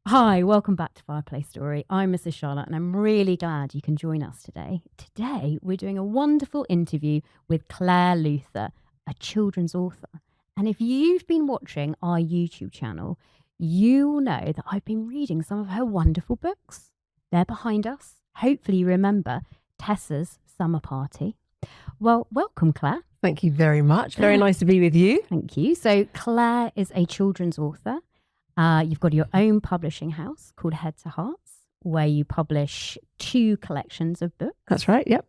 Hi, welcome back to Fireplace Story. I'm Mrs Charlotte and I'm really glad you can join us today. Today, we're doing a wonderful interview with Clare Luther, a children's author. And if you've been watching our YouTube channel, you will know that I've been reading some of her wonderful books. They're behind us. Hopefully, you remember Tessa's Summer Party. Well, welcome, Clare. Thank you very much. Very nice to be with you. Thank you. So, Clare is a children's author. You've got your own publishing house called Head to Hearts, where you publish 2 collections of books. That's right. Yep.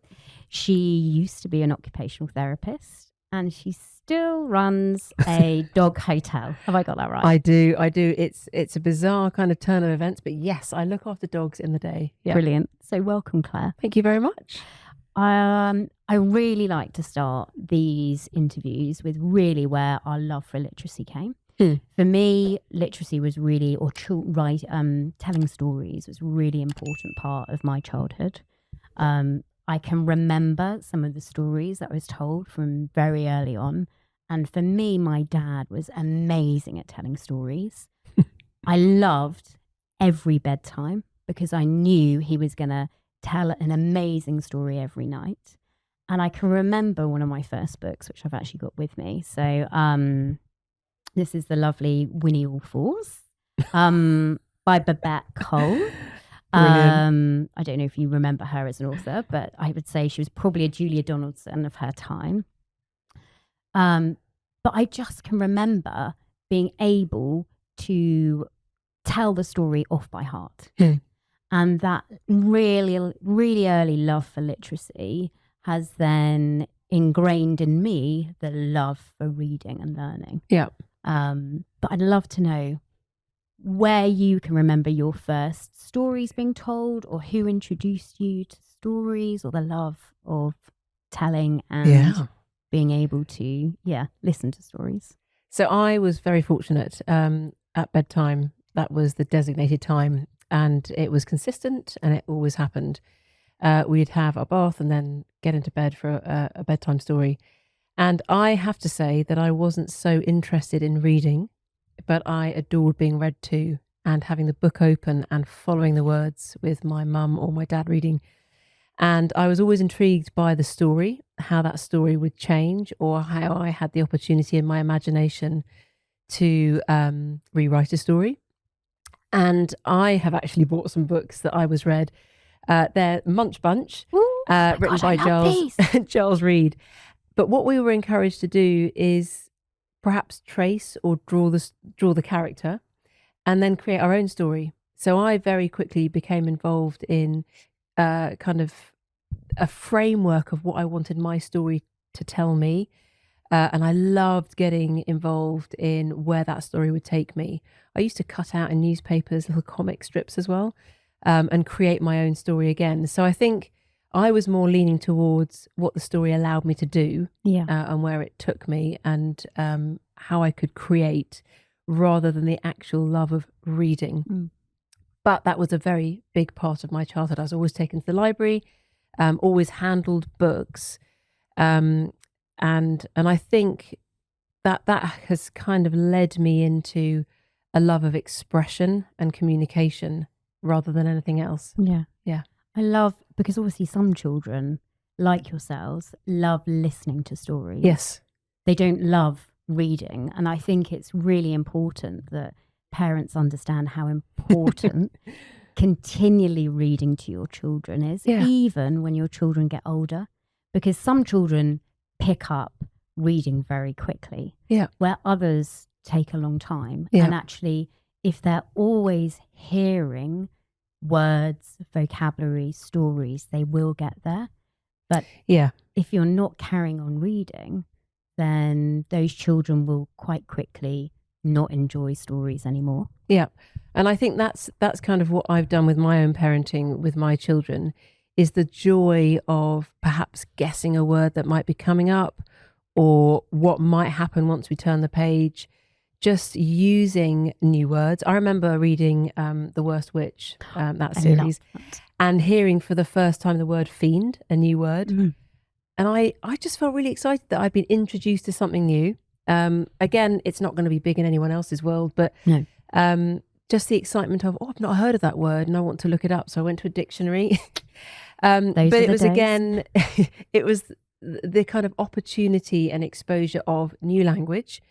She used to be an occupational therapist and she still runs a dog hotel. Have I got that right? I do. It's a bizarre kind of turn of events, but yes, I look after dogs in the day. Yeah. Brilliant. So welcome, Clare. Thank you very much. I really like to start these interviews with really where our love for literacy came. For me, literacy was really, telling stories was a really important part of my childhood. I can remember some of the stories that I was told from very early on. And for me, my dad was amazing at telling stories. I loved every bedtime because I knew he was going to tell an amazing story every night. And I can remember one of my first books, which I've actually got with me. So, this is the lovely Winnie All Fours by Babette Cole. I don't know if you remember her as an author, but I would say she was probably a Julia Donaldson of her time. But I just can remember being able to tell the story off by heart. And that really, really early love for literacy has then ingrained in me the love for reading and learning. Yeah. But I'd love to know where you can remember your first stories being told, or who introduced you to stories, or the love of telling and being able to, listen to stories. So I was very fortunate at bedtime. That was the designated time and it was consistent and it always happened. We'd have our bath and then get into bed for a bedtime story. And I have to say that I wasn't so interested in reading, but I adored being read to and having the book open and following the words with my mum or my dad reading. And I was always intrigued by the story, how that story would change, or how I had the opportunity in my imagination to rewrite a story. And I have actually bought some books that I was read. They're Munch Bunch, written by Charles Reed. But what we were encouraged to do is perhaps trace or draw the character and then create our own story. So I very quickly became involved in kind of a framework of what I wanted my story to tell me. And I loved getting involved in where that story would take me. I used to cut out in newspapers little comic strips as well, and create my own story again. So I think I was more leaning towards what the story allowed me to do, and where it took me, and how I could create, rather than the actual love of reading. But that was a very big part of my childhood. I was always taken to the library, always handled books, and I think that has kind of led me into a love of expression and communication rather than anything else. Yeah. I love, because obviously some children, like yourselves, love listening to stories. Yes. They don't love reading. And I think it's really important that parents understand how important continually reading to your children is, even when your children get older. Because some children pick up reading very quickly, where others take a long time. And actually, if they're always hearing words, vocabulary, stories, they will get there. But if you're not carrying on reading, then those children will quite quickly not enjoy stories anymore. Yeah. And I think that's kind of what I've done with my own parenting with my children, is the joy of perhaps guessing a word that might be coming up, or what might happen once we turn the page. Just using new words. I remember reading The Worst Witch, that series, and hearing for the first time the word fiend, a new word. And I just felt really excited that I'd been introduced to something new. Again, it's not going to be big in anyone else's world, but just the excitement of, I've not heard of that word and I want to look it up. So I went to a dictionary. Those But were it the was days. again, it was the kind of opportunity and exposure of new language.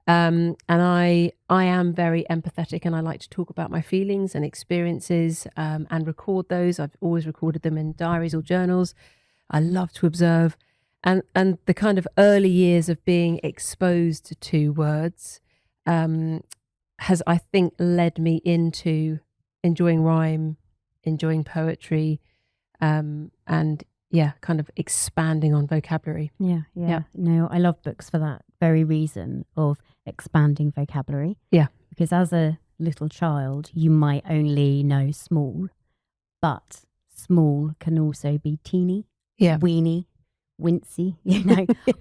And I am very empathetic, and I like to talk about my feelings and experiences, and record those. I've always recorded them in diaries or journals. I love to observe, and the kind of early years of being exposed to words has, I think, led me into enjoying rhyme, enjoying poetry, and kind of expanding on vocabulary. Yeah. No, I love books for that very reason of expanding vocabulary. Yeah. Because as a little child, you might only know small, but small can also be teeny, weeny, wincy,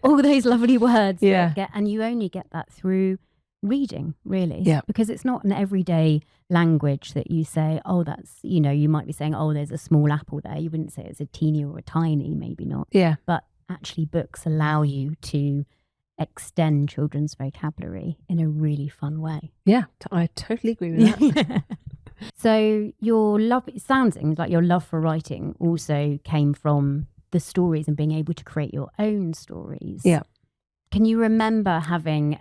all those lovely words. And you only get that through reading, really. Yeah. Because it's not an everyday language that you say, oh, that's, you might be saying, oh, there's a small apple there. You wouldn't say it's a teeny or a tiny, maybe not. Yeah. But actually books allow you to extend children's vocabulary in a really fun way. Yeah, I totally agree with that. So it sounds like your love for writing also came from the stories and being able to create your own stories. Yeah. Can you remember having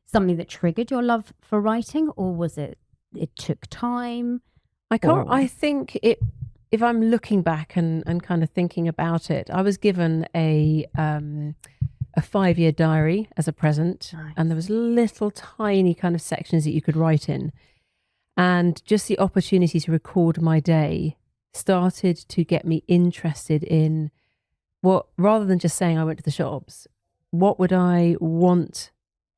something that triggered your love for writing, or was it took time? I think if I'm looking back and kind of thinking about it, I was given a 5-year diary as a present. Nice. And there was little tiny kind of sections that you could write in. And just the opportunity to record my day started to get me interested in rather than just saying I went to the shops, what would I want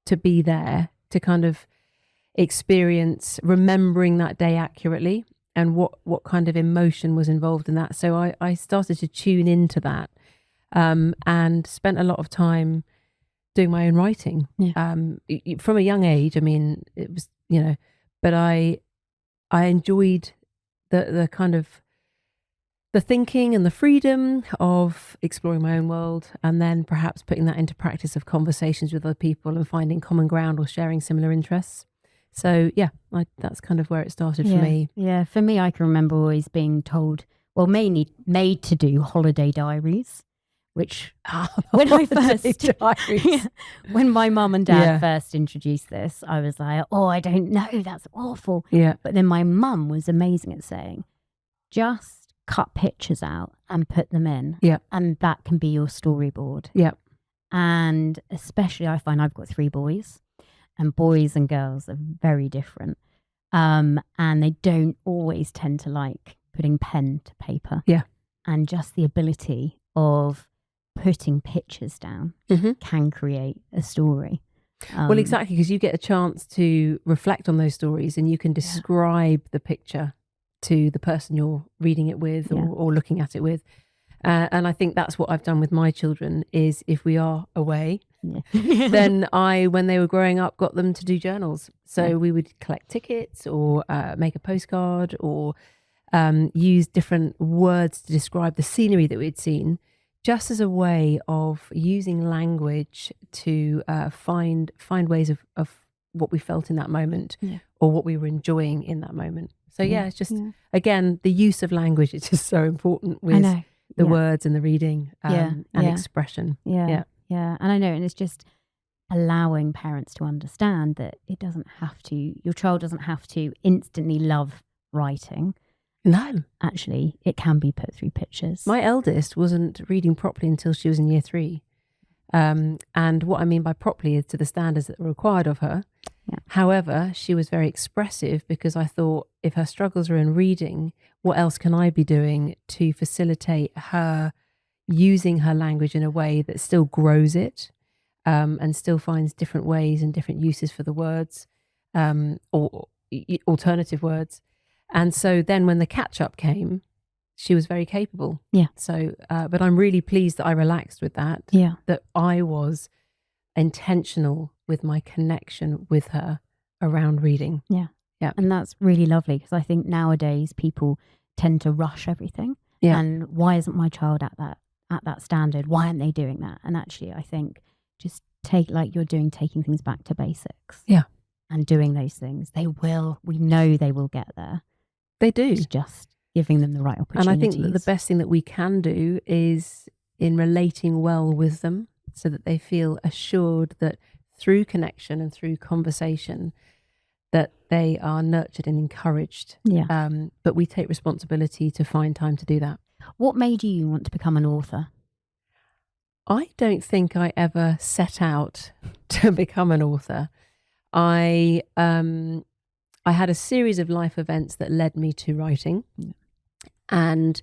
to be there to kind of experience, remembering that day accurately, and what kind of emotion was involved in that. So I started to tune into that. And spent a lot of time doing my own writing. From a young age. I mean, it was, but I enjoyed the kind of the thinking and the freedom of exploring my own world, and then perhaps putting that into practice of conversations with other people and finding common ground or sharing similar interests. So that's kind of where it started for me. Yeah, for me, I can remember always being told, well, mainly made to do holiday diaries. Which when I first, when my mum and dad first introduced this, I was like, oh, I don't know, that's awful. Yeah. But then my mum was amazing at saying, just cut pictures out and put them in. Yeah. And that can be your storyboard. Yeah. And especially I find I've got 3 boys, and boys and girls are very different. And they don't always tend to like putting pen to paper. Yeah. And just the ability of putting pictures down can create a story. Well, exactly, because you get a chance to reflect on those stories, and you can describe the picture to the person you're reading it with or looking at it with. And I think that's what I've done with my children is if we are away, then when they were growing up, got them to do journals. So we would collect tickets or make a postcard or use different words to describe the scenery that we'd seen, just as a way of using language to find ways of what we felt in that moment or what we were enjoying in that moment. So it's just, again, the use of language is just so important with the words and the reading and expression. Yeah. And I know, and it's just allowing parents to understand that your child doesn't have to instantly love writing. No. Actually, it can be put through pictures. My eldest wasn't reading properly until she was in year 3. And what I mean by properly is to the standards that were required of her. Yeah. However, she was very expressive because I thought if her struggles are in reading, what else can I be doing to facilitate her using her language in a way that still grows it and still finds different ways and different uses for the words or alternative words. And so then when the catch-up came, she was very capable. Yeah. So, but I'm really pleased that I relaxed with that. Yeah. That I was intentional with my connection with her around reading. Yeah. Yeah. And that's really lovely because I think nowadays people tend to rush everything. Yeah. And why isn't my child at that standard? Why aren't they doing that? And actually, I think just take like you're doing, taking things back to basics. Yeah. and doing those things, we know they will get there. They do. It's just giving them the right opportunities. And I think that the best thing that we can do is in relating well with them, so that they feel assured that through connection and through conversation that they are nurtured and encouraged. Yeah. But we take responsibility to find time to do that. What made you want to become an author? I don't think I ever set out to become an author. I had a series of life events that led me to writing and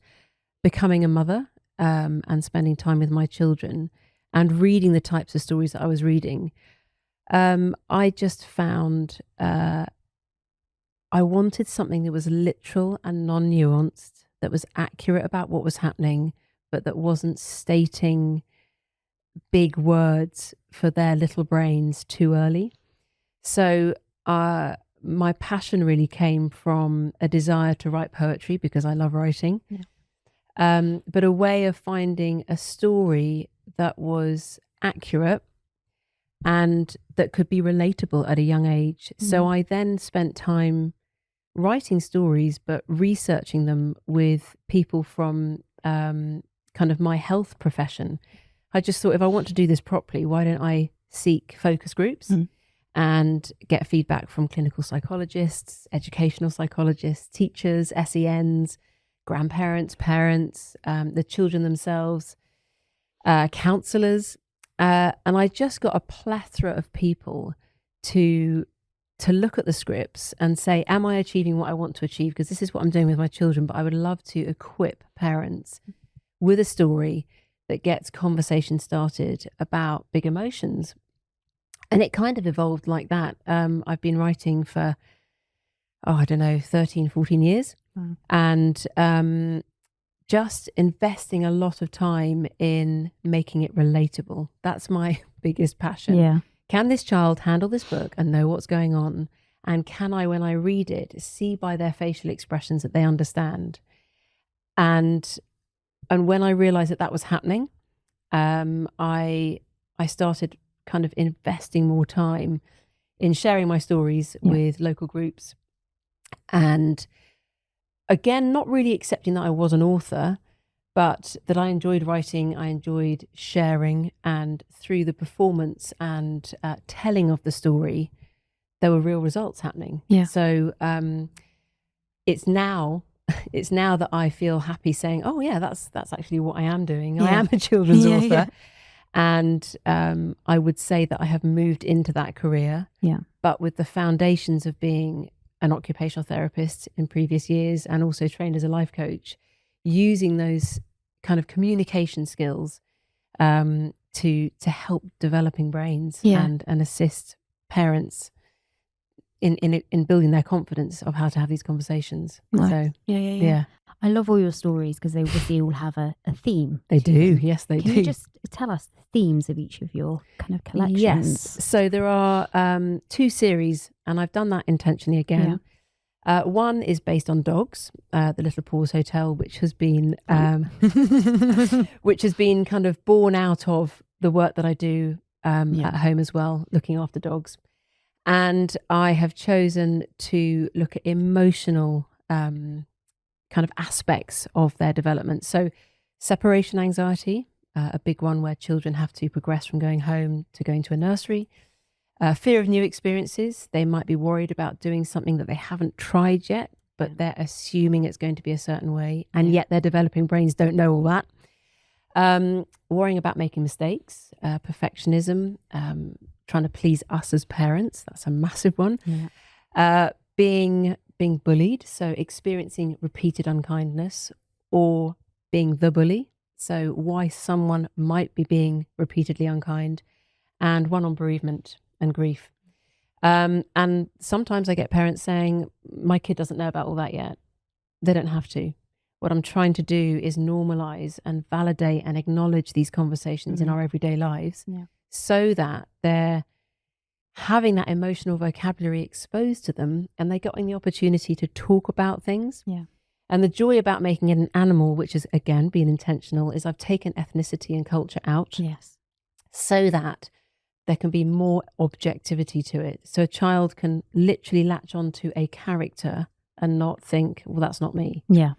becoming a mother, and spending time with my children and reading the types of stories that I was reading. I just found I wanted something that was literal and non-nuanced, that was accurate about what was happening, but that wasn't stating big words for their little brains too early. So my passion really came from a desire to write poetry because I love writing, but a way of finding a story that was accurate and that could be relatable at a young age. So I then spent time writing stories, but researching them with people from kind of my health profession. I just thought, if I want to do this properly, why don't I seek focus groups and get feedback from clinical psychologists, educational psychologists, teachers, SENs, grandparents, parents, the children themselves, counsellors. And I just got a plethora of people to look at the scripts and say, am I achieving what I want to achieve? Because this is what I'm doing with my children, but I would love to equip parents with a story that gets conversation started about big emotions. And it kind of evolved like that. I've been writing for, 13, 14 years. And just investing a lot of time in making it relatable. That's my biggest passion. Yeah. Can this child handle this book and know what's going on? And can I, when I read it, see by their facial expressions that they understand? And when I realized that was happening, I started kind of investing more time in sharing my stories with local groups. And again, not really accepting that I was an author, but that I enjoyed writing, I enjoyed sharing, and through the performance and telling of the story, there were real results happening. Yeah. So it's now that I feel happy saying, oh yeah, that's actually what I am doing. I am a children's author. And I would say that I have moved into that career, but with the foundations of being an occupational therapist in previous years and also trained as a life coach, using those kind of communication skills to help developing brains and assist parents in building their confidence of how to have these conversations. Right. So Yeah. I love all your stories because they obviously all have a theme. They do. Them. Yes, they do. Can you just tell us the themes of each of your kind of collections? Yes. So there are 2 series, and I've done that intentionally again. One is based on dogs, the Little Paws Hotel, which has been kind of born out of the work that I do at home as well, looking after dogs. And I have chosen to look at emotional kind of aspects of their development. So separation anxiety, a big one where children have to progress from going home to going to a nursery. Fear of new experiences. They might be worried about doing something that they haven't tried yet, but they're assuming it's going to be a certain way. And yet their developing brains don't know all that. Worrying about making mistakes, perfectionism, trying to please us as parents. That's a massive one. Being bullied, so experiencing repeated unkindness or being the bully. So why someone might be being repeatedly unkind, and one on bereavement and grief. And sometimes I get parents saying, my kid doesn't know about all that yet. They don't have to. What I'm trying to do is normalize and validate and acknowledge these conversations in our everyday lives so that they're having that emotional vocabulary exposed to them and they're getting the opportunity to talk about things. And the joy about making it an animal, which is, again, being intentional, is I've taken ethnicity and culture out. Yes. So that there can be more objectivity to it. So a child can literally latch onto a character and not think, well, that's not me. Yeah.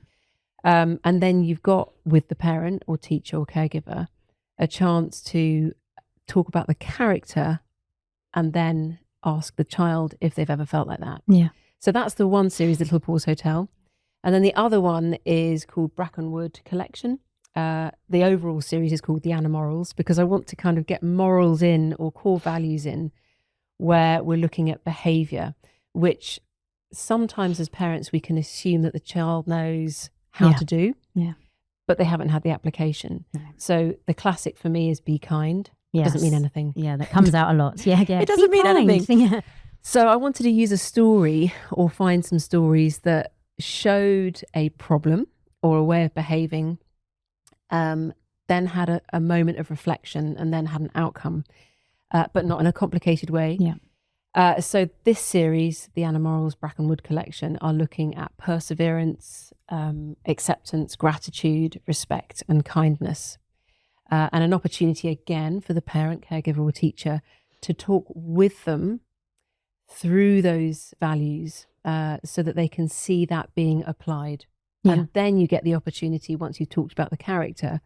And then you've got, with the parent or teacher or caregiver, a chance to talk about the character and then ask the child if they've ever felt like that. Yeah. So that's the one series, Little Paws Hotel. And then the other one is called Brackenwood Collection. The overall series is called The Animorals, because I want to kind of get morals in, or core values in, where we're looking at behaviour, which sometimes as parents we can assume that the child knows how to do, but they haven't had the application. No. So the classic for me is be kind. Yes. Doesn't mean anything. Yeah, that comes out a lot. Yeah, it doesn't mean anything. Yeah. So I wanted to use a story, or find some stories that showed a problem or a way of behaving, then had a moment of reflection, and then had an outcome, but not in a complicated way. Yeah. So this series, the Animorals Brackenwood Collection, are looking at perseverance, acceptance, gratitude, respect, and kindness. And an opportunity again for the parent, caregiver, or teacher to talk with them through those values, so that they can see that being applied. Yeah. And then you get the opportunity, once you've talked about the character,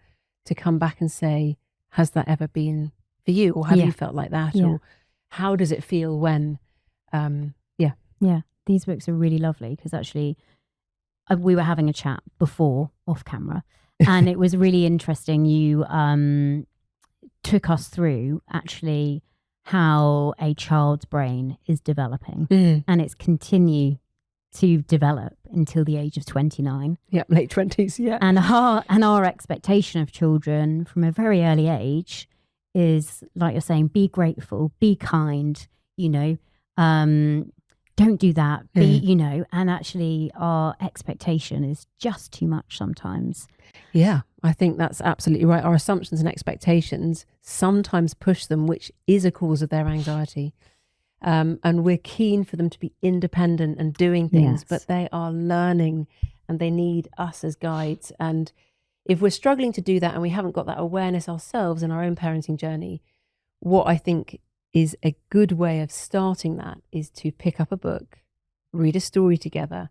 to come back and say, has that ever been for you? Or have you felt like that? Yeah. Or how does it feel when, Yeah, these books are really lovely, because actually we were having a chat before off camera, and it was really interesting. You took us through actually how a child's brain is developing, and it's continue to develop until the age of 29. Yeah, late 20s. Yeah. And our expectation of children from a very early age is, like you're saying, be grateful, be kind, don't do that, and actually our expectation is just too much sometimes. Yeah, I think that's absolutely right. Our assumptions and expectations sometimes push them, which is a cause of their anxiety. And we're keen for them to be independent and doing things, but they are learning, and they need us as guides. And if we're struggling to do that, and we haven't got that awareness ourselves in our own parenting journey, what I think is a good way of starting that is to pick up a book, read a story together,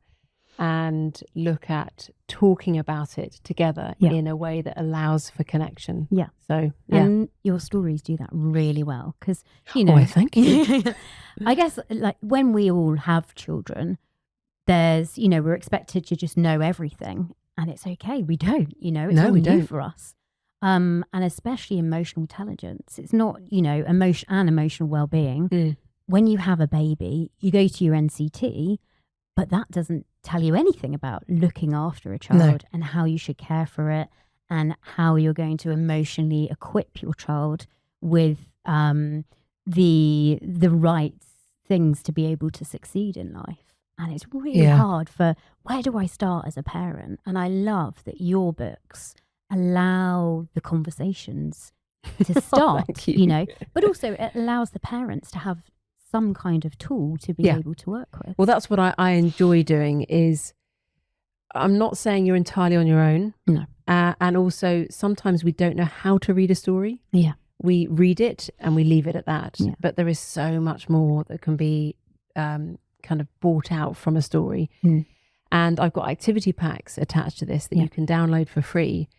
and look at talking about it together in a way that allows for connection. Yeah. So, and your stories do that really well, because, thank you. I guess, like, when we all have children, there's, we're expected to just know everything, and it's okay. We don't, it's all new for us. And especially emotional intelligence. It's not, emotional well-being. When you have a baby, you go to your NCT, but that doesn't tell you anything about looking after a child and how you should care for it, and how you're going to emotionally equip your child with the right things to be able to succeed in life. And it's really hard for, where do I start as a parent? And I love that your books allow the conversations to start, but also it allows the parents to have some kind of tool to be able to work with. Well, that's what I enjoy doing. Is, I'm not saying you're entirely on your own. No. And also sometimes we don't know how to read a story. Yeah. We read it and we leave it at that. Yeah. But there is so much more that can be kind of brought out from a story. And I've got activity packs attached to this that you can download for free.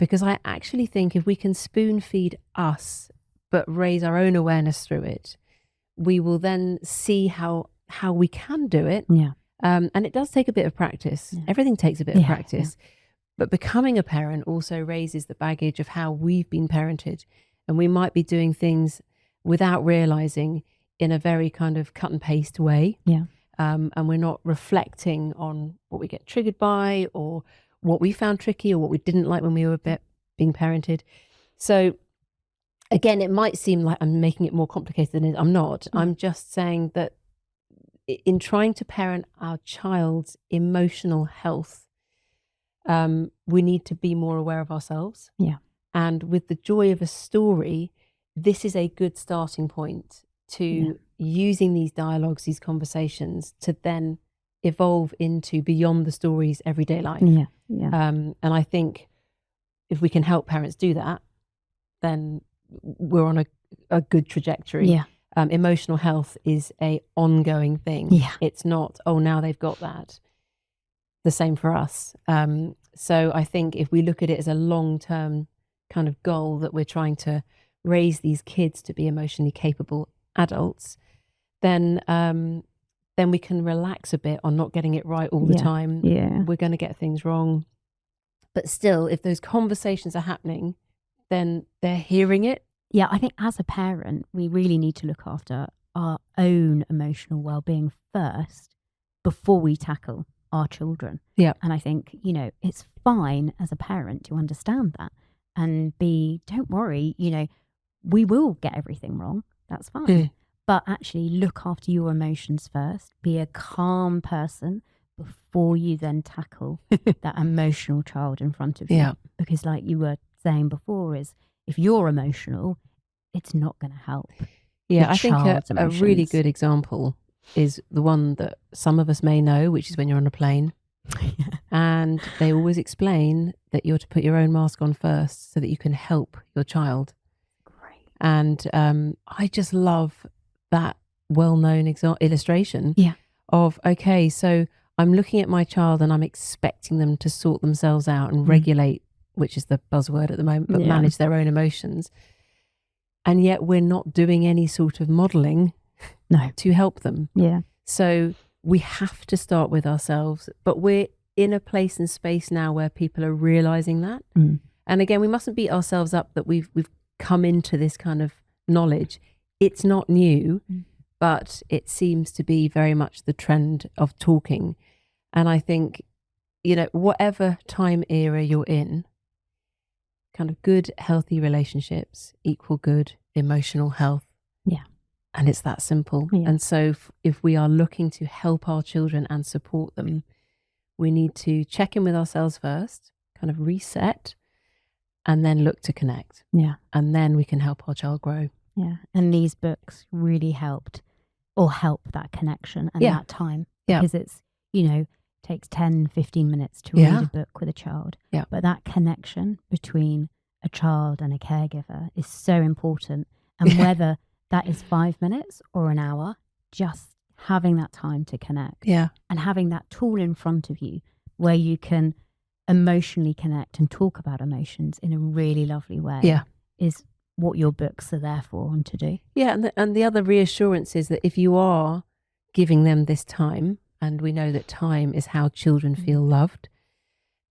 Because I actually think if we can spoon feed us, but raise our own awareness through it, we will then see how we can do it. Yeah. And it does take a bit of practice. Yeah. Everything takes a bit of practice. Yeah. But becoming a parent also raises the baggage of how we've been parented. And we might be doing things without realizing, in a very kind of cut and paste way. Yeah. And we're not reflecting on what we get triggered by, or what we found tricky, or what we didn't like when we were being parented. So again, it might seem like I'm making it more complicated than it is. I'm not. I'm just saying that in trying to parent our child's emotional health, we need to be more aware of ourselves. Yeah. And with the joy of a story, this is a good starting point to using these dialogues, these conversations, to then evolve into beyond the story's everyday life. Yeah. Yeah. And I think if we can help parents do that, then we're on a good trajectory. Yeah. Emotional health is a ongoing thing. Yeah. It's not, oh, now they've got that. The same for us. So I think if we look at it as a long-term kind of goal that we're trying to raise these kids to be emotionally capable adults, then we can relax a bit on not getting it right all the time. Yeah. We're going to get things wrong. But still, if those conversations are happening, then they're hearing it. Yeah, I think as a parent, we really need to look after our own emotional well-being first before we tackle our children. Yeah. And I think, it's fine as a parent to understand that and don't worry, we will get everything wrong. That's fine. But actually look after your emotions first. Be a calm person before you then tackle that emotional child in front of you. Yeah. Because like you were saying before, is if you're emotional, it's not going to help. Yeah, I think a really good example is the one that some of us may know, which is when you're on a plane. And they always explain that you're to put your own mask on first so that you can help your child. Great. And I just love that well-known illustration of, okay, so I'm looking at my child and I'm expecting them to sort themselves out and regulate, which is the buzzword at the moment, but manage their own emotions. And yet we're not doing any sort of modelling to help them. Yeah. So we have to start with ourselves, but we're in a place and space now where people are realising that. And again, we mustn't beat ourselves up that we've come into this kind of knowledge. It's not new, but it seems to be very much the trend of talking. And I think, whatever time era you're in, kind of good, healthy relationships equal good emotional health. Yeah. And it's that simple. Yeah. And so if we are looking to help our children and support them, we need to check in with ourselves first, kind of reset, and then look to connect. Yeah. And then we can help our child grow. Yeah. And these books really help that connection and that time. Because it's, takes 10, 15 minutes to read a book with a child. Yeah. But that connection between a child and a caregiver is so important. And whether that is 5 minutes or an hour, just having that time to connect. Yeah. And having that tool in front of you where you can emotionally connect and talk about emotions in a really lovely way is what your books are there for and to do. Yeah. And the other reassurance is that if you are giving them this time, and we know that time is how children feel loved,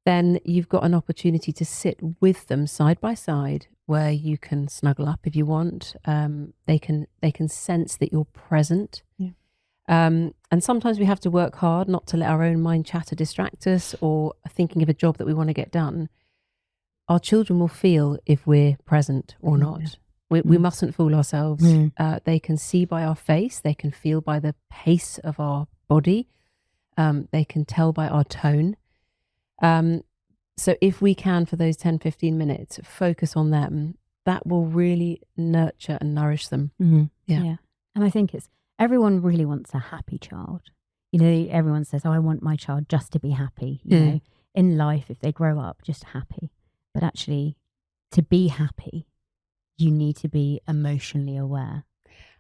then you've got an opportunity to sit with them side by side where you can snuggle up if you want. They can sense that you're present. Yeah. And sometimes we have to work hard not to let our own mind chatter distract us or thinking of a job that we want to get done. Our children will feel if we're present or not. We mustn't fool ourselves. They can see by our face. They can feel by the pace of our body. They can tell by our tone. So if we can, for those 10, 15 minutes, focus on them, that will really nurture and nourish them. Yeah. And I think everyone really wants a happy child. Everyone says, oh, I want my child just to be happy. You know, in life, if they grow up, just happy. But actually, to be happy, you need to be emotionally aware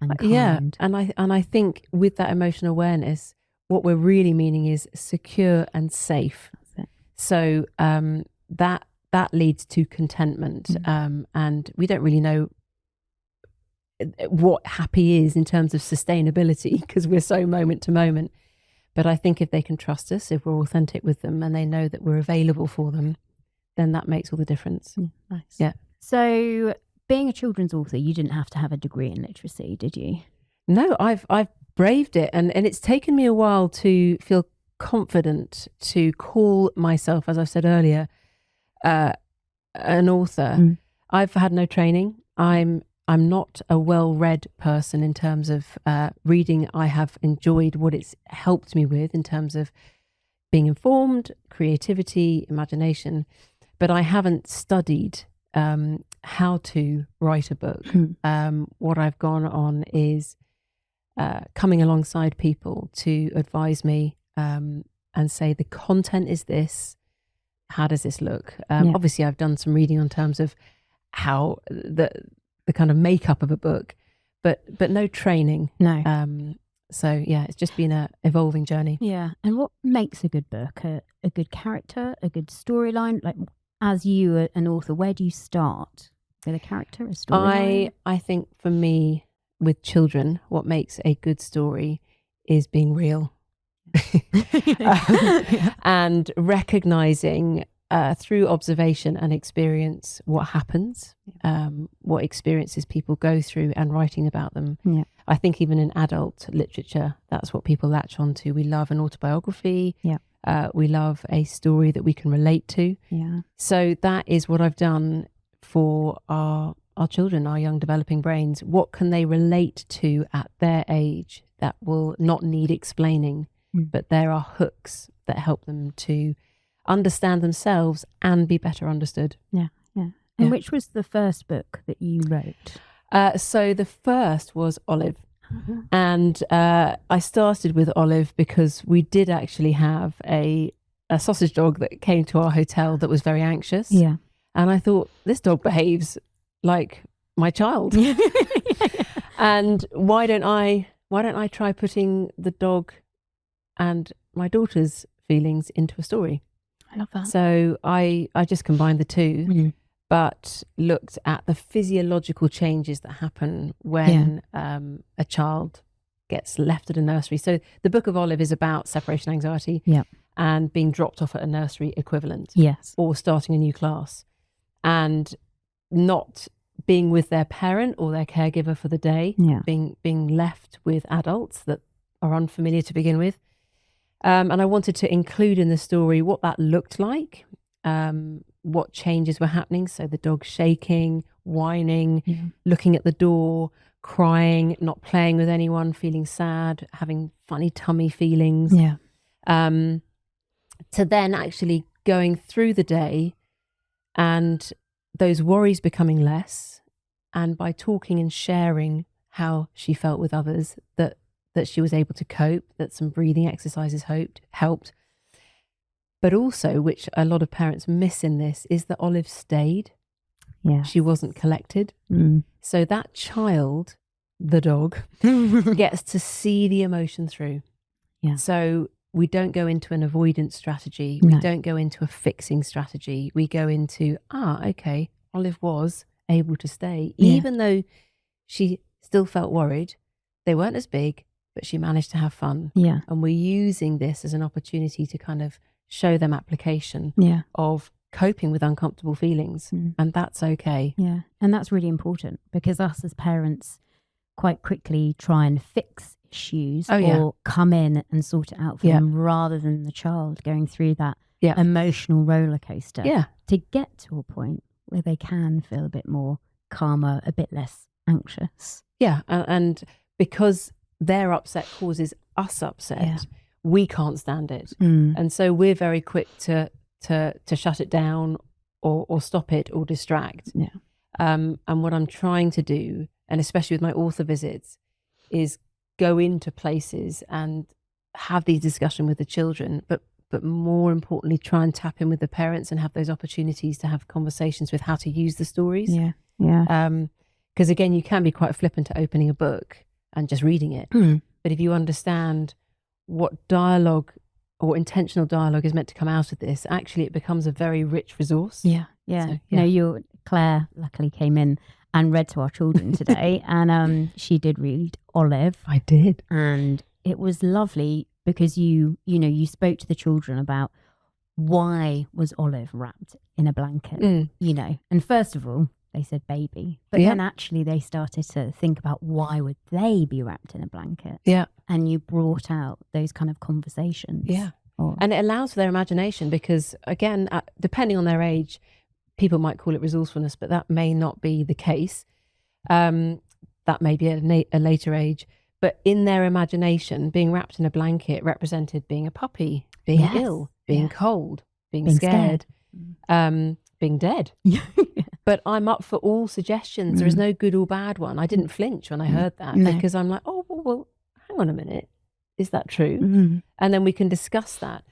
and kind. Yeah. And I think with that emotional awareness, what we're really meaning is secure and safe. That's it. So that leads to contentment. And we don't really know what happy is in terms of sustainability because we're so moment to moment. But I think if they can trust us, if we're authentic with them and they know that we're available for them, then that makes all the difference. Nice. Yeah. So being a children's author, you didn't have to have a degree in literacy, did you? No, I've braved it, and it's taken me a while to feel confident to call myself, as I said earlier, an author. I've had no training. I'm not a well-read person in terms of reading. I have enjoyed what it's helped me with in terms of being informed, creativity, imagination, but I haven't studied how to write a book. What I've gone on is coming alongside people to advise me and say the content is this. How does this look? Obviously, I've done some reading on terms of how the kind of makeup of a book, but no training. No. So yeah, it's just been a evolving journey. Yeah. And what makes a good book? A good character, a good storyline? Like, as you, an author, where do you start? With a character, a storyline? I think for me, with children, what makes a good story is being real. And recognizing through observation and experience what happens, what experiences people go through, and writing about them. Yeah. I think even in adult literature, that's what people latch onto. We love an autobiography. Yeah. We love a story that we can relate to. Yeah. So that is what I've done for our children, our young developing brains. What can they relate to at their age that will not need explaining, but there are hooks that help them to understand themselves and be better understood. Yeah. And which was the first book that you wrote? So the first was Olive. And I started with Olive because we did actually have a sausage dog that came to our hotel that was very anxious. Yeah. And I thought, this dog behaves like my child. And why don't I try putting the dog and my daughter's feelings into a story? I love that. So I just combined the two, but looked at the physiological changes that happen when a child gets left at a nursery. So the Book of Olive is about separation anxiety and being dropped off at a nursery equivalent, or starting a new class, and not being with their parent or their caregiver for the day, being left with adults that are unfamiliar to begin with. And I wanted to include in the story what that looked like, what changes were happening. So the dog shaking, whining, looking at the door, crying, not playing with anyone, feeling sad, having funny tummy feelings. To then actually going through the day and those worries becoming less. And by talking and sharing how she felt with others, that she was able to cope, that some breathing exercises helped. But also, which a lot of parents miss in this, is that Olive stayed. She wasn't collected. So that child, the dog, gets to see the emotion through. So we don't go into an avoidance strategy. We don't go into a fixing strategy. We go into, okay, Olive was able to stay. Even though she still felt worried, they weren't as big, but she managed to have fun. And we're using this as an opportunity to kind of show them application of coping with uncomfortable feelings. And that's okay. And that's really important, because us as parents quite quickly try and fix issues or come in and sort it out for them, rather than the child going through that emotional roller coaster to get to a point where they can feel a bit more calmer, a bit less anxious. And because their upset causes us upset, we can't stand it. And so we're very quick to shut it down or stop it or distract. And what I'm trying to do, and especially with my author visits, is go into places and have these discussions with the children, but more importantly, try and tap in with the parents and have those opportunities to have conversations with how to use the stories. Because again, you can be quite flippant at opening a book and just reading it. But if you understand what dialogue or intentional dialogue is meant to come out of this, actually it becomes a very rich resource. So, Claire luckily came in and read to our children today, and she did read Olive. I did. And it was lovely, because you spoke to the children about why was Olive wrapped in a blanket, and first of all, they said baby, but then actually they started to think about why would they be wrapped in a blanket. And you brought out those kind of conversations. And it allows for their imagination, because again, depending on their age, people might call it resourcefulness, but that may not be the case. That may be at a later age. But in their imagination, being wrapped in a blanket represented being a puppy, being ill, being cold, being scared, being dead. But I'm up for all suggestions. There is no good or bad one. I didn't flinch when I heard that, because I'm like, well, hang on a minute. Is that true? And then we can discuss that.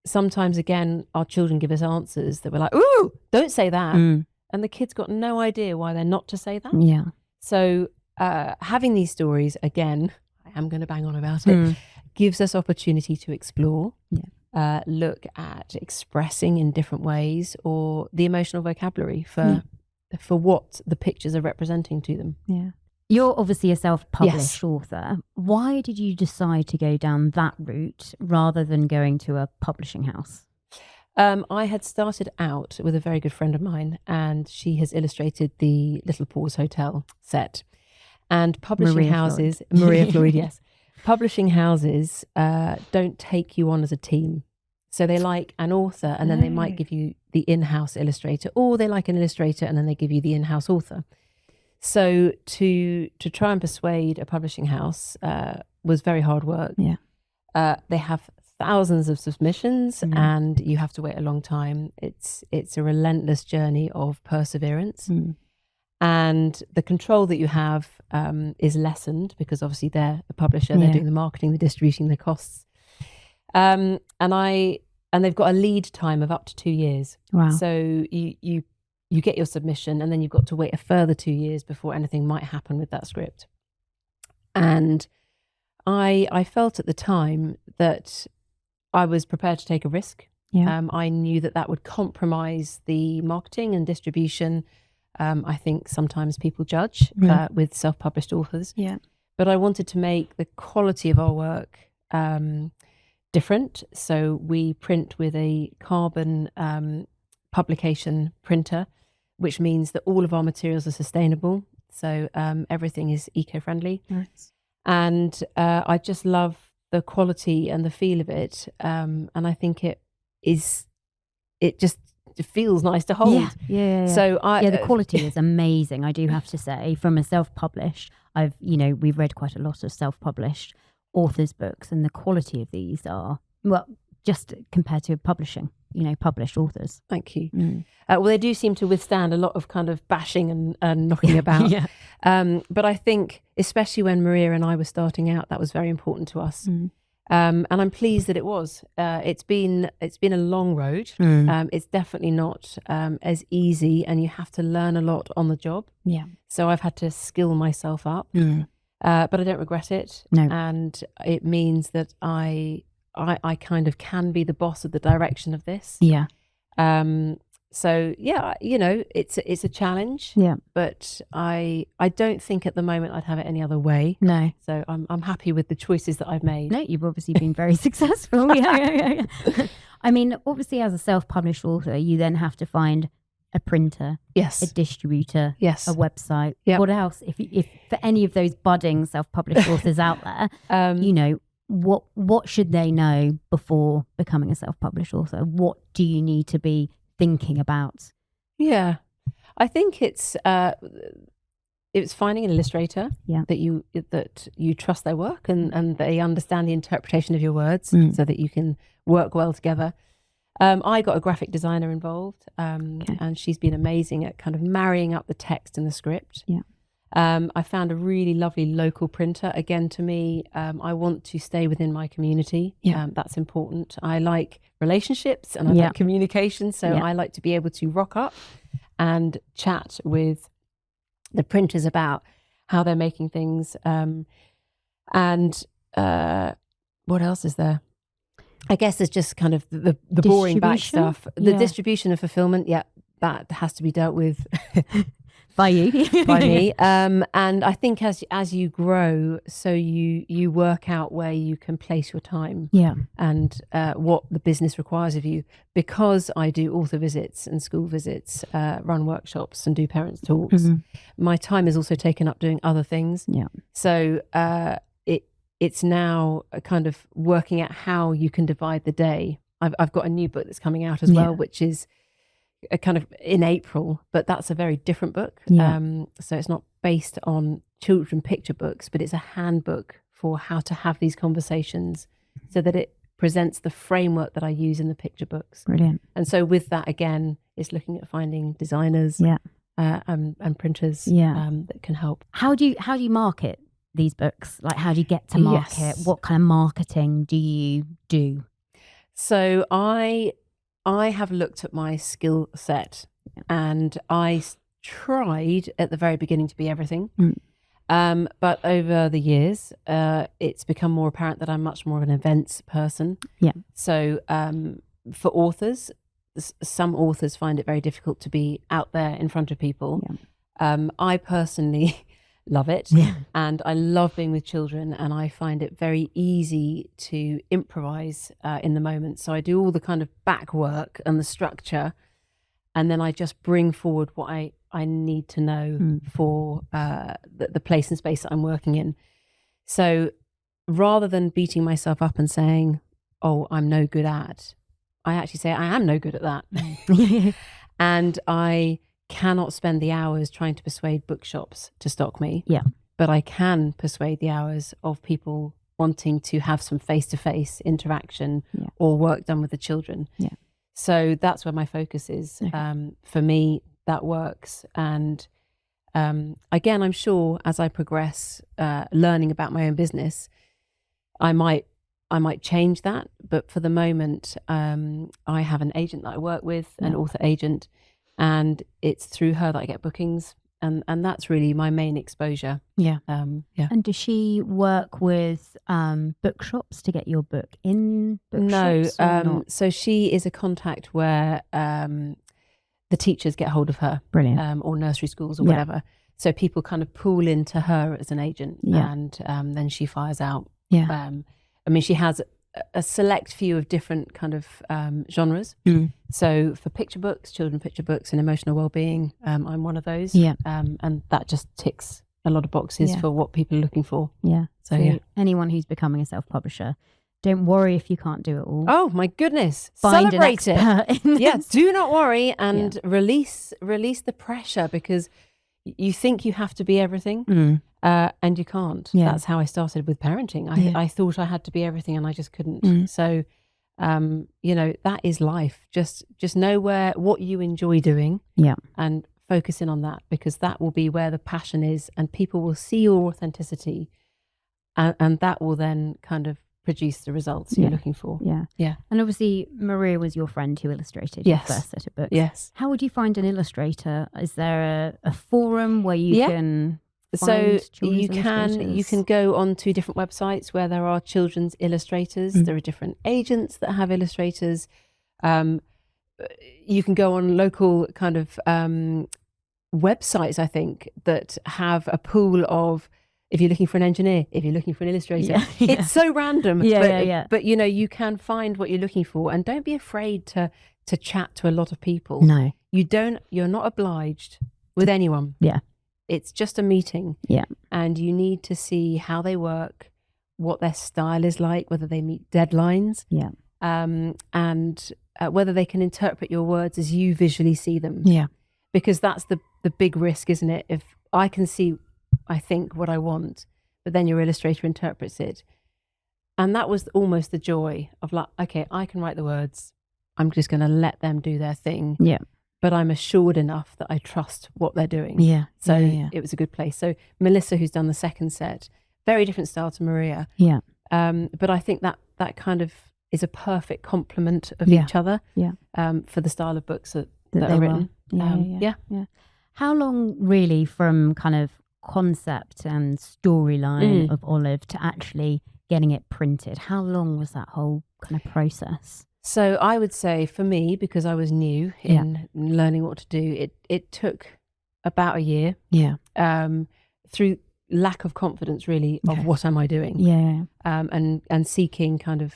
Sometimes, again, our children give us answers that we're like, ooh, don't say that. and the kids got no idea why they're not to say that. Yeah. So having these stories, again, I am going to bang on about it, gives us opportunity to explore, look at expressing in different ways, or the emotional vocabulary for what the pictures are representing to them. Yeah. You're obviously a self-published author. Why did you decide to go down that route rather than going to a publishing house? I had started out with a very good friend of mine, and she has illustrated the Little Paws Hotel set. And publishing houses, Maria Floyd, yes. Publishing houses don't take you on as a team. So they like an author, and then they might give you the in-house illustrator, or they like an illustrator and then they give you the in-house author. So to try and persuade a publishing house was very hard work. Yeah. They have thousands of submissions, and you have to wait a long time. It's a relentless journey of perseverance. And the control that you have is lessened because obviously they're the publisher, they're doing the marketing, the distributing, the costs. And they've got a lead time of up to 2 years. Wow. So you get your submission, and then you've got to wait a further 2 years before anything might happen with that script. And I felt at the time that I was prepared to take a risk. I knew that would compromise the marketing and distribution. I think sometimes people judge with self-published authors. But I wanted to make the quality of our work different. So we print with a carbon publication printer, which means that all of our materials are sustainable. So everything is eco-friendly. Nice. And I just love the quality and the feel of it. And I think it feels nice to hold. Yeah. So the quality is amazing. I do have to say, from a self-published, we've read quite a lot of self-published authors' books, and the quality of these are, well, just compared to publishing, published authors. Thank you. Well, they do seem to withstand a lot of kind of bashing and knocking about. But I think, especially when Maria and I were starting out, that was very important to us. And I'm pleased that it was. It's been a long road. It's definitely not as easy, and you have to learn a lot on the job. So I've had to skill myself up, but I don't regret it. No. And it means that I kind of can be the boss of the direction of this. So it's a challenge. But I don't think at the moment I'd have it any other way. No. So I'm happy with the choices that I've made. No, you've obviously been very successful. I mean, obviously, as a self-published author, you then have to find a printer, yes, a distributor, yes, a website. Yep. What else? If for any of those budding self-published authors out there, what should they know before becoming a self-published author? What do you need to be thinking about? Yeah, I think it's finding an illustrator that you trust their work and they understand the interpretation of your words, so that you can work well together. I got a graphic designer involved, and she's been amazing at kind of marrying up the text and the script. I found a really lovely local printer. Again, to me, I want to stay within my community. That's important. I like relationships and I like communication. So I like to be able to rock up and chat with the printers about how they're making things. And what else is there? I guess there's just kind of the boring back stuff. The distribution and fulfillment, that has to be dealt with by you, by me. And I think as you grow, so you work out where you can place your time, and what the business requires of you. Because I do author visits and school visits, run workshops and do parents talks, my time is also taken up doing other things. So it's now a kind of working out how you can divide the day. I've got a new book that's coming out as well, which is a kind of in April, but that's a very different book. So it's not based on children picture books, but it's a handbook for how to have these conversations, so that it presents the framework that I use in the picture books. Brilliant. And so with that, again, it's looking at finding designers and printers that can help. How do you market these books? Like, how do you get to market? What kind of marketing do you do? So I have looked at my skill set And I tried at the very beginning to be everything. But over the years, it's become more apparent that I'm much more of an events person. Yeah. So for authors, some authors find it very difficult to be out there in front of people. I personally love it. And I love being with children, and I find it very easy to improvise in the moment. So I do all the kind of back work and the structure, and then I just bring forward what I need to know for the place and space that I'm working in. So rather than beating myself up and saying, oh, I'm no good at, I actually say I am no good at that. And I cannot spend the hours trying to persuade bookshops to stock me. But I can persuade the hours of people wanting to have some face-to-face interaction or work done with the children. So that's where my focus is. For me, that works. And again, I'm sure as I progress learning about my own business, I might change that. But for the moment, I have an agent that I work with, an author agent, and it's through her that I get bookings. And that's really my main exposure. And does she work with bookshops to get your book in bookshops? No. So she is a contact where the teachers get hold of her. Brilliant. Or nursery schools or whatever. So people kind of pool into her as an agent, and then she fires out. I mean, she has a select few of different kind of genres. So for picture books, children picture books and emotional well-being, I'm one of those. And that just ticks a lot of boxes for what people are looking for. So anyone who's becoming a self-publisher, don't worry if you can't do it all. Oh my goodness. Find Celebrate it. Do not worry, and release the pressure, because you think you have to be everything. And you can't. That's how I started with parenting. I thought I had to be everything, and I just couldn't. So, that is life. Just know what you enjoy doing, and focus in on that, because that will be where the passion is, and people will see your authenticity, and that will then kind of produce the results you're looking for. And obviously, Maria was your friend who illustrated your first set of books. How would you find an illustrator? Is there a forum where you can? So you can go on to different websites where there are children's illustrators. There are different agents that have illustrators. You can go on local kind of websites, I think, that have a pool of, if you're looking for an engineer, if you're looking for an illustrator. It's so random. But you can find what you're looking for, and don't be afraid to chat to a lot of people. No. You're not obliged with anyone. It's just a meeting. And you need to see how they work, what their style is like, whether they meet deadlines, and whether they can interpret your words as you visually see them. Because that's the big risk, isn't it? If I can see, I think, what I want, but then your illustrator interprets it. And that was almost the joy of, like, okay, I can write the words. I'm just going to let them do their thing. But I'm assured enough that I trust what they're doing. So it was a good place. So Melissa, who's done the second set, very different style to Maria. But I think that kind of is a perfect complement of each other for the style of books that are written. How long really from kind of concept and storyline of Olive to actually getting it printed? How long was that whole kind of process? So I would say for me, because I was new in learning what to do, it took about a year. Through lack of confidence, really, of what am I doing? And seeking kind of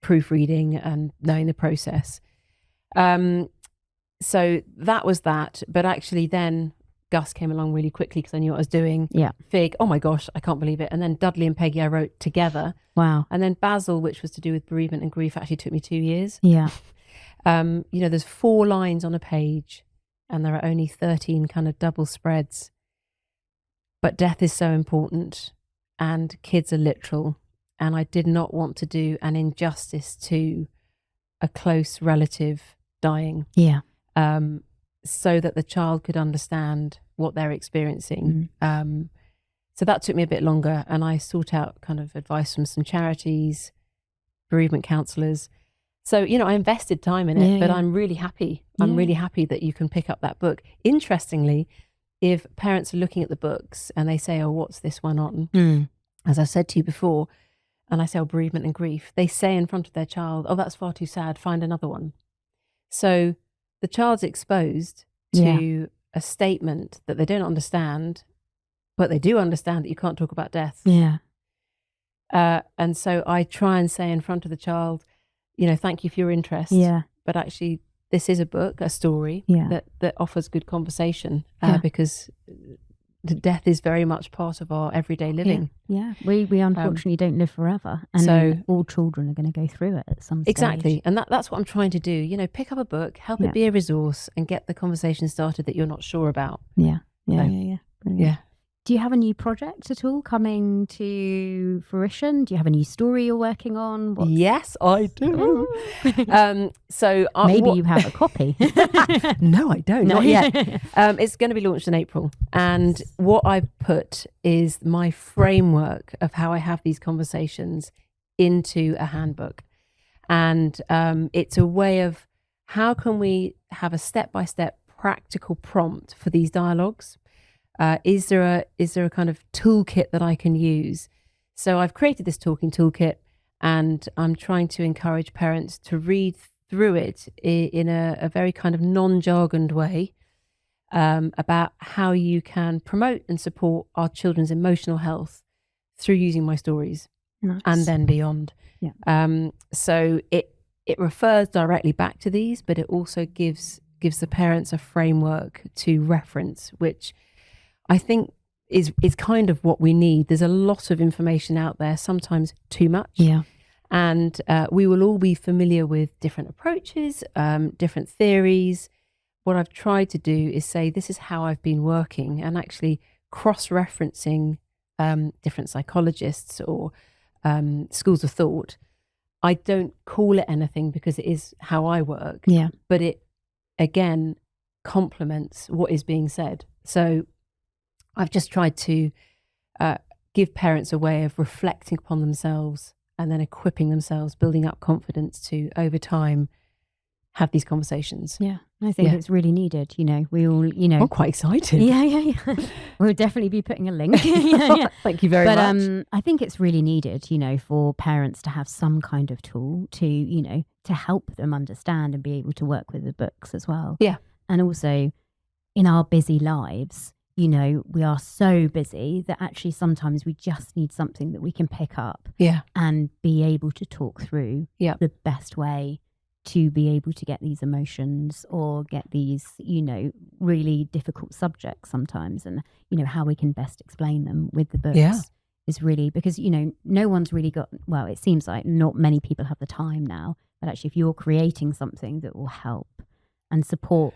proofreading and knowing the process. So that was that. But actually then Gus came along really quickly because I knew what I was doing. Fig, oh my gosh, I can't believe it. And then Dudley and Peggy I wrote together. Wow. And then Basil, which was to do with bereavement and grief, actually took me 2 years. There's 4 lines on a page and there are only 13 kind of double spreads. But death is so important and kids are literal. And I did not want to do an injustice to a close relative dying. So that the child could understand what they're experiencing. So that took me a bit longer, and I sought out kind of advice from some charities, bereavement counsellors, So, I invested time in it, Yeah, but yeah. I'm really happy. I'm really happy that you can pick up that book. Interestingly, if parents are looking at the books and they say, oh, what's this one on? As I said to you before, and I say, oh, bereavement and grief, they say in front of their child, oh, that's far too sad, find another one. So the child's exposed to a statement that they don't understand, but they do understand that you can't talk about death. Yeah. And so I try and say in front of the child, thank you for your interest. Yeah. But actually, this is a book, a story that offers good conversation because the death is very much part of our everyday living. Yeah. We unfortunately don't live forever. And so all children are going to go through it at some stage. Exactly. And that's what I'm trying to do. Pick up a book, help it be a resource and get the conversation started that you're not sure about. Yeah. Yeah. So, yeah. Yeah. Do you have a new project at all coming to fruition? Do you have a new story you're working on? Yes, I do. So maybe you have a copy. No, I don't. Not yet. It's going to be launched in April. And what I've put is my framework of how I have these conversations into a handbook. And it's a way of how can we have a step-by-step practical prompt for these dialogues? Is there a kind of toolkit that I can use? So I've created this talking toolkit and I'm trying to encourage parents to read through it in a very kind of non-jargoned way about how you can promote and support our children's emotional health through using my stories. Nice. And then beyond. Yeah. So it refers directly back to these, but it also gives the parents a framework to reference, which I think is kind of what we need. There's a lot of information out there, sometimes too much. Yeah. And we will all be familiar with different approaches, different theories. What I've tried to do is say, this is how I've been working, and actually cross-referencing different psychologists or schools of thought. I don't call it anything because it is how I work. Yeah. But it, again, complements what is being said. So I've just tried to give parents a way of reflecting upon themselves and then equipping themselves, building up confidence to, over time, have these conversations. Yeah, I think it's really needed. We all, I'm quite excited. Yeah. We'll definitely be putting a link. Yeah. Thank you very much. But I think it's really needed, for parents to have some kind of tool to, to help them understand and be able to work with the books as well. Yeah. And also in our busy lives, we are so busy that actually sometimes we just need something that we can pick up and be able to talk through the best way to be able to get these emotions or get these, really difficult subjects sometimes, and, how we can best explain them with the books is really, because, no one's really got, well, it seems like not many people have the time now, but actually if you're creating something that will help and support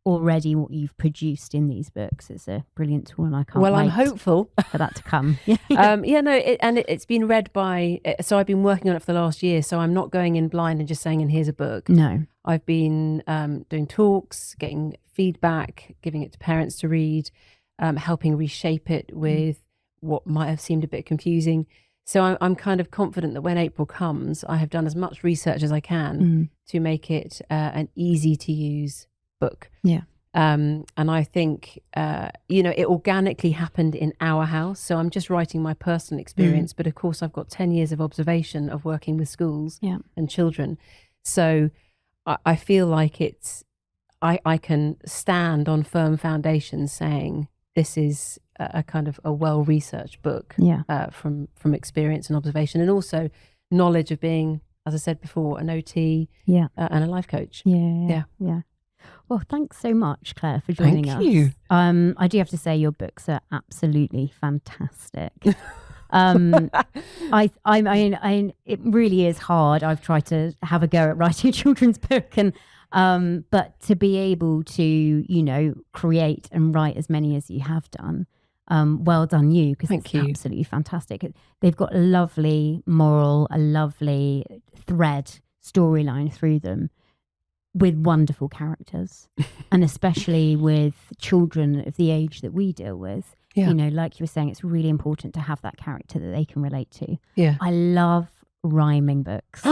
already what you've produced in these books, it's a brilliant tool, and I can't wait. I'm hopeful for that to come. It's been read by, so I've been working on it for the last year, so I'm not going in blind and just saying, and here's a book. No, I've been doing talks, getting feedback, giving it to parents to read, helping reshape it with what might have seemed a bit confusing. So I'm kind of confident that when April comes, I have done as much research as I can to make it an easy to use book. Yeah. And I think, it organically happened in our house. So I'm just writing my personal experience. But of course, I've got 10 years of observation of working with schools and children. So I feel like I can stand on firm foundations saying this is a kind of a well-researched book from experience and observation, and also knowledge of being, as I said before, an OT and a life coach. Yeah. Well, thanks so much, Claire, for joining us. Thank you. I do have to say your books are absolutely fantastic. I mean, it really is hard. I've tried to have a go at writing a children's book, and but to be able to, create and write as many as you have done, well done you, because it's absolutely fantastic. They've got a lovely moral, a lovely thread, storyline through them, with wonderful characters, and especially with children of the age that we deal with. Like you were saying, it's really important to have that character that they can relate to. I love rhyming books.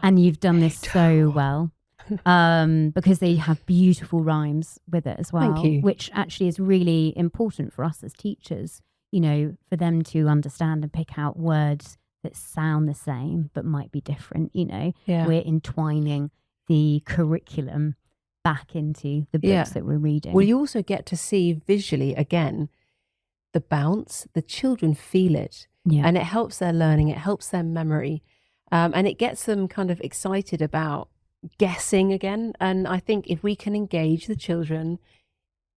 And you've done this so well. Because they have beautiful rhymes with it as well. Thank you. Which actually is really important for us as teachers, you know, for them to understand and pick out words that sound the same but might be different, you know. Yeah. We're entwining the curriculum back into the books that we're reading. Well, you also get to see visually, again, the bounce. The children feel it. Yeah. And it helps their learning, it helps their memory. And it gets them kind of excited about guessing again. And I think if we can engage the children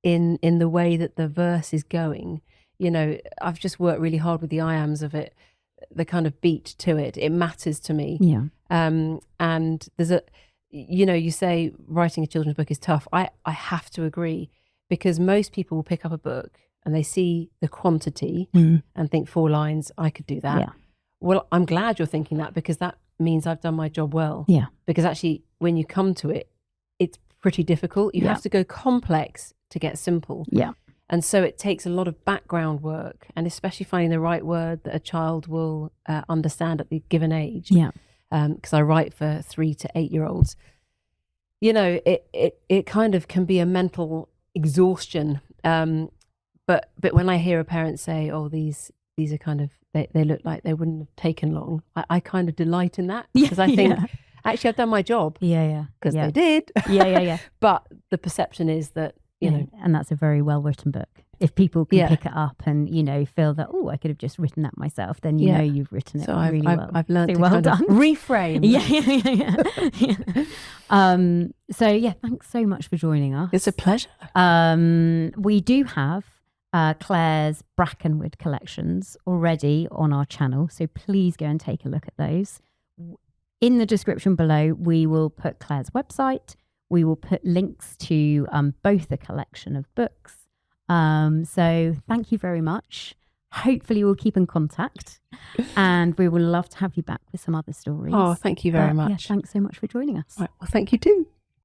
in the way that the verse is going, you know, I've just worked really hard with the I ams of it, the kind of beat to it. It matters to me. Yeah. And there's a, you know, you say writing a children's book is tough. I have to agree, because most people will pick up a book and they see the quantity and think 4 lines, I could do that. Yeah. Well, I'm glad you're thinking that, because that means I've done my job well. Yeah. Because actually, when you come to it, it's pretty difficult. You have to go complex to get simple. Yeah. And so it takes a lot of background work, and especially finding the right word that a child will understand at the given age. Yeah. Because I write for 3 to 8 year olds. You know, it kind of can be a mental exhaustion. But when I hear a parent say, "Oh, these are kind of they look like they wouldn't have taken long," I kind of delight in that, because I think actually I've done my job. Yeah. Because they did. Yeah. But the perception is that, you know, and that's a very well written book. If people can pick it up and, you know, feel that, oh, I could have just written that myself, then you know you've written it really well. I've learned to well kind done. of reframe. Yeah. So yeah, thanks so much for joining us. It's a pleasure. We do have Claire's Brackenwood collections already on our channel, so please go and take a look at those. In the description below, we will put Claire's website. We will put links to both the collection of books. So thank you very much. Hopefully we'll keep in contact, and we would love to have you back with some other stories. Oh, thank you very much. Yeah, thanks so much for joining us. Right, well, thank you too.